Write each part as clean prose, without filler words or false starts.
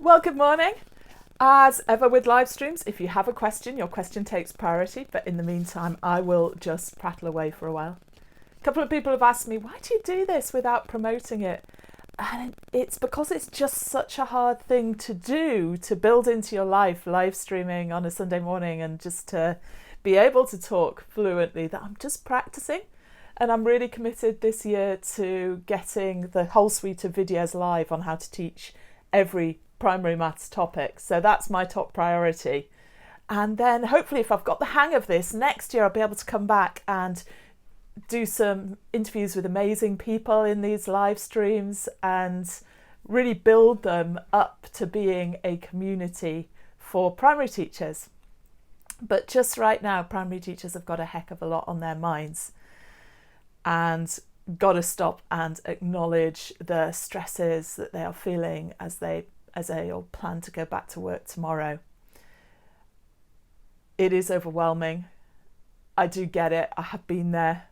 Well, good morning. As ever with live streams, if you have a question, your question takes priority. But in the meantime, I will just prattle away for a while. A couple of people have asked me, why do you do this without promoting it? And it's because it's just such a hard thing to do, to build into your life, live streaming on a Sunday morning, and just to be able to talk fluently, that I'm just practicing. And I'm really committed this year to getting the whole suite of videos live on how to teach every primary maths topic. So that's my top priority. And then hopefully if I've got the hang of this, next year I'll be able to come back and do some interviews with amazing people in these live streams and really build them up to being a community for primary teachers. But just right now, primary teachers have got a heck of a lot on their minds and got to stop and acknowledge the stresses that they are feeling as they all plan to go back to work tomorrow. It is overwhelming. I do get it. I have been there.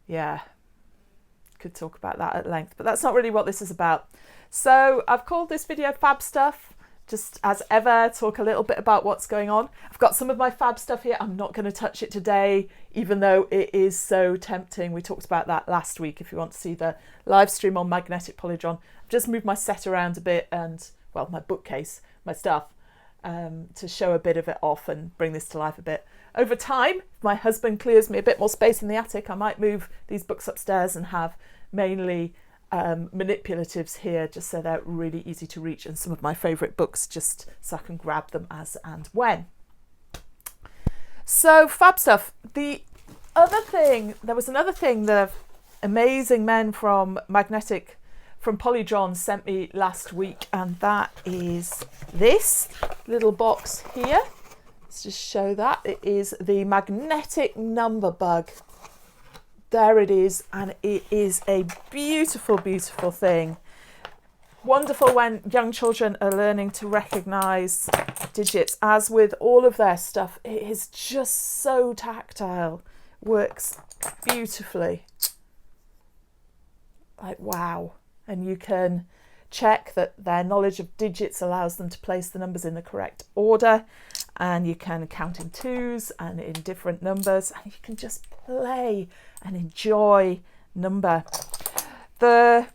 Yeah, could talk about that at length, but that's not really what this is about. So I've called this video Fab Stuff. Just as ever, talk a little bit about what's going on. I've got some of my fab stuff here. I'm not going to touch it today, even though it is so tempting. We talked about that last week. If you want to see the live stream on Magnetic Polytron, I've just moved my set around a bit and, well, my bookcase, my stuff, to show a bit of it off and bring this to life a bit. Over time, if my husband clears me a bit more space in the attic, I might move these books upstairs and have mainly manipulatives here, just so they're really easy to reach, and some of my favourite books, just so I can grab them as and when. So fab stuff. The other thing, there was another thing the amazing men from Polytron sent me last week, and that is this little box here. Let's just show that. It is the magnetic number bug. There it is, and it is a beautiful, beautiful thing. Wonderful when young children are learning to recognise digits. As with all of their stuff, it is just so tactile. Works beautifully. Like, wow. And you can check that their knowledge of digits allows them to place the numbers in the correct order. And you can count in twos and in different numbers, and you can just play and enjoy number. The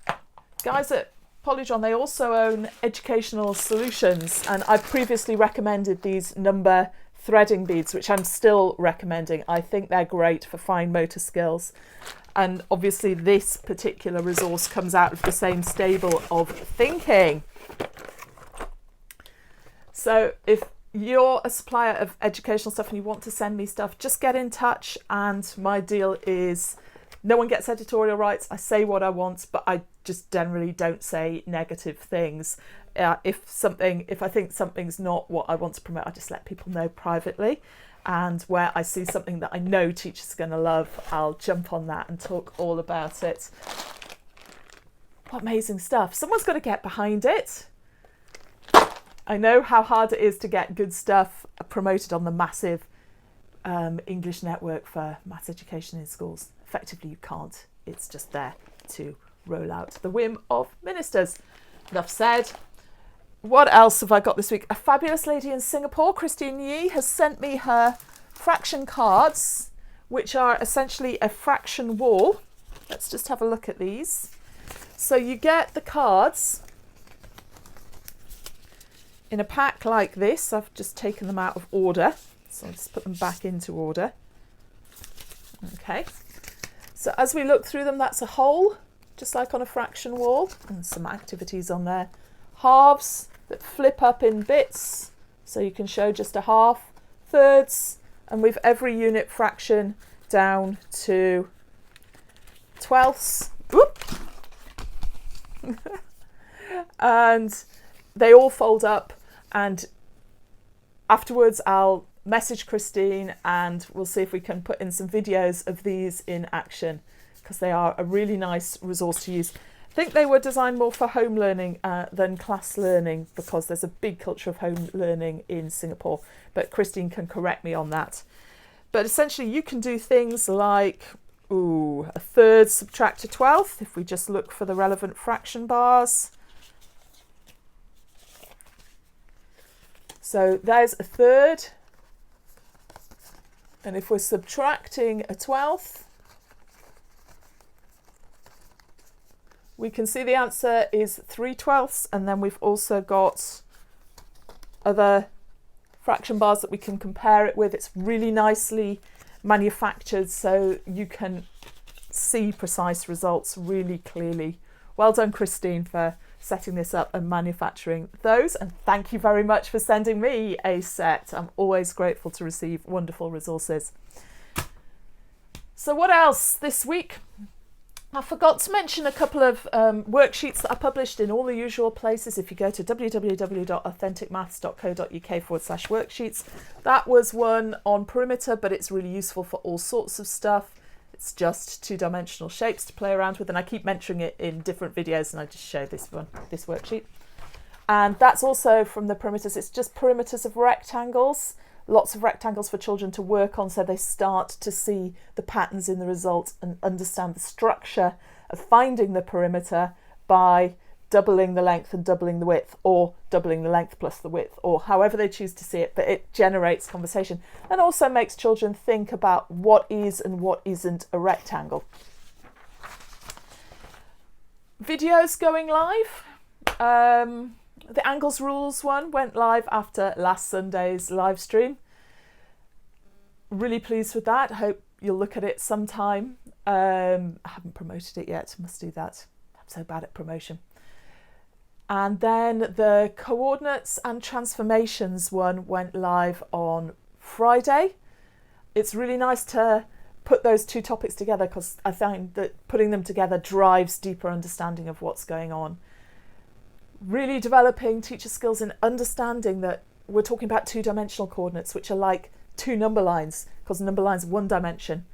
guys at Polytron, they also own Educational Solutions, and I've previously recommended these number threading beads, which I'm still recommending. I think they're great for fine motor skills. And obviously this particular resource comes out of the same stable of thinking. So if you're a supplier of educational stuff and you want to send me stuff, just get in touch. And my deal is no one gets editorial rights. I say what I want, but I just generally don't say negative things. If I think something's not what I want to promote, I just let people know privately. And where I see something that I know teachers are going to love, I'll jump on that and talk all about it. What amazing stuff. Someone's got to get behind it. I know how hard it is to get good stuff promoted on the massive English network for maths education in schools. Effectively, you can't. It's just there to roll out the whim of ministers. Enough said. What else have I got this week? A fabulous lady in Singapore, Christine Yee, has sent me her fraction cards, which are essentially a fraction wall. Let's just have a look at these. So you get the cards in a pack like this. I've just taken them out of order, so I'll just put them back into order. Okay, so as we look through them, that's a whole, just like on a fraction wall, and some activities on there. Halves that flip up in bits, so you can show just a half. Thirds, and with every unit fraction down to twelfths. Whoop. And they all fold up, and afterwards I'll message Christine and we'll see if we can put in some videos of these in action, because they are a really nice resource to use. I think they were designed more for home learning than class learning, because there's a big culture of home learning in Singapore, but Christine can correct me on that. But essentially you can do things like A third subtract a 12th, if we just look for the relevant fraction bars. So there's a third. And if we're subtracting a 12th, we can see the answer is 3/12, and then we've also got other fraction bars that we can compare it with. It's really nicely manufactured, so you can see precise results really clearly. Well done, Christine, for setting this up and manufacturing those, and thank you very much for sending me a set. I'm always grateful to receive wonderful resources. So what else this week? I forgot to mention a couple of worksheets that I published in all the usual places. If you go to www.authenticmaths.co.uk/worksheets, that was one on perimeter, but it's really useful for all sorts of stuff. It's just two-dimensional shapes to play around with, and I keep mentioning it in different videos, and I just show this worksheet. And that's also from the perimeters. It's just perimeters of rectangles. Lots of rectangles for children to work on, so they start to see the patterns in the result and understand the structure of finding the perimeter by doubling the length and doubling the width, or doubling the length plus the width, or however they choose to see it, but it generates conversation and also makes children think about what is and what isn't a rectangle. Videos going live. The angles rules one went live after last Sunday's live stream. Really pleased with that. Hope you'll look at it sometime. I haven't promoted it yet, must do that. I'm so bad at promotion. And then the coordinates and transformations one went live on Friday. It's really nice to put those two topics together, because I find that putting them together drives deeper understanding of what's going on. Really developing teacher skills in understanding that we're talking about two-dimensional coordinates, which are like two number lines, because number lines are one dimension.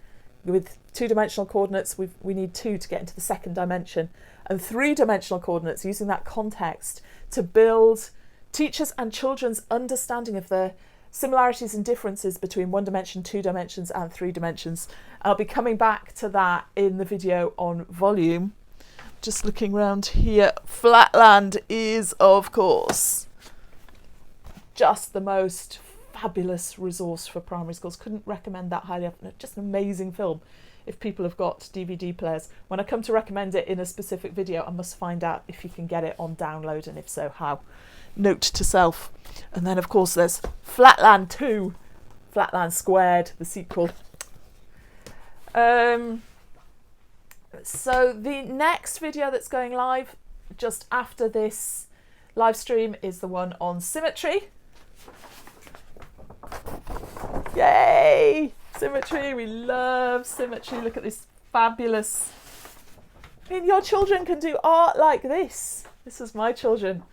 With two-dimensional coordinates, we need two to get into the second dimension, and three-dimensional coordinates, using that context to build teachers' and children's understanding of the similarities and differences between one dimension, two dimensions, and three dimensions. I'll be coming back to that in the video on volume. Just looking around here, Flatland is, of course, just the most fabulous resource for primary schools. Couldn't recommend that highly enough. Just an amazing film if people have got DVD players. When I come to recommend it in a specific video, I must find out if you can get it on download, and if so, how. Note to self. And then, of course, there's Flatland 2, Flatland Squared, the sequel. So the next video that's going live just after this live stream is the one on symmetry. Yay! Symmetry, we love symmetry. Look at this fabulous. I mean, your children can do art like this. This is my children.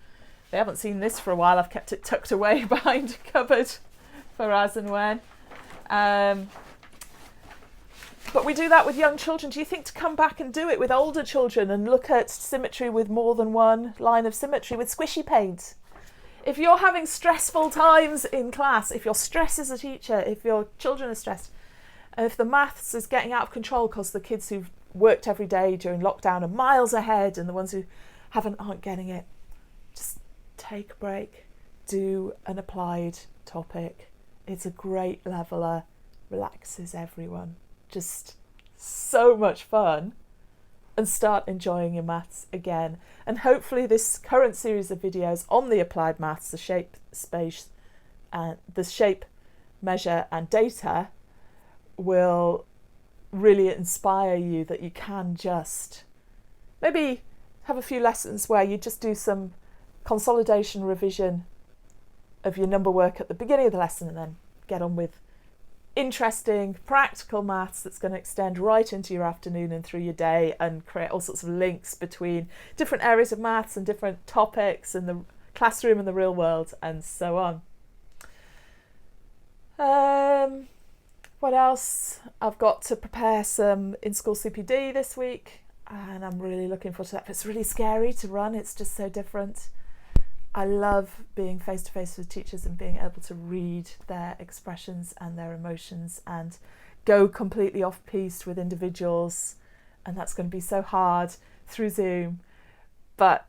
They haven't seen this for a while. I've kept it tucked away behind a cupboard for as and when. But we do that with young children. Do you think to come back and do it with older children and look at symmetry with more than one line of symmetry with squishy paint? If you're having stressful times in class, if you're stressed as a teacher, if your children are stressed, and if the maths is getting out of control because the kids who've worked every day during lockdown are miles ahead and the ones who aren't getting it, just take a break, do an applied topic. It's a great leveler, relaxes everyone. Just so much fun, and start enjoying your maths again. And hopefully this current series of videos on the applied maths, the shape, space, and the shape, measure and data will really inspire you that you can just maybe have a few lessons where you just do some consolidation revision of your number work at the beginning of the lesson, and then get on with interesting practical maths that's going to extend right into your afternoon and through your day, and create all sorts of links between different areas of maths and different topics in the classroom and the real world, and so on. What else? I've got to prepare some in-school CPD this week, and I'm really looking forward to that. It's really scary to run. It's just so different. I love being face-to-face with teachers and being able to read their expressions and their emotions and go completely off piste with individuals, and that's going to be so hard through Zoom, but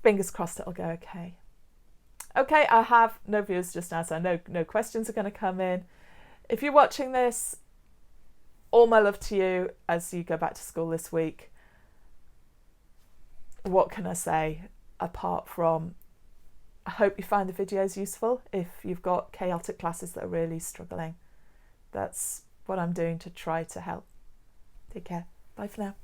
fingers crossed it'll go okay. Okay, I have no viewers just now, so no questions are going to come in. If you're watching this, all my love to you as you go back to school this week. What can I say apart from I hope you find the videos useful if you've got chaotic classes that are really struggling. That's what I'm doing to try to help. Take care. Bye for now.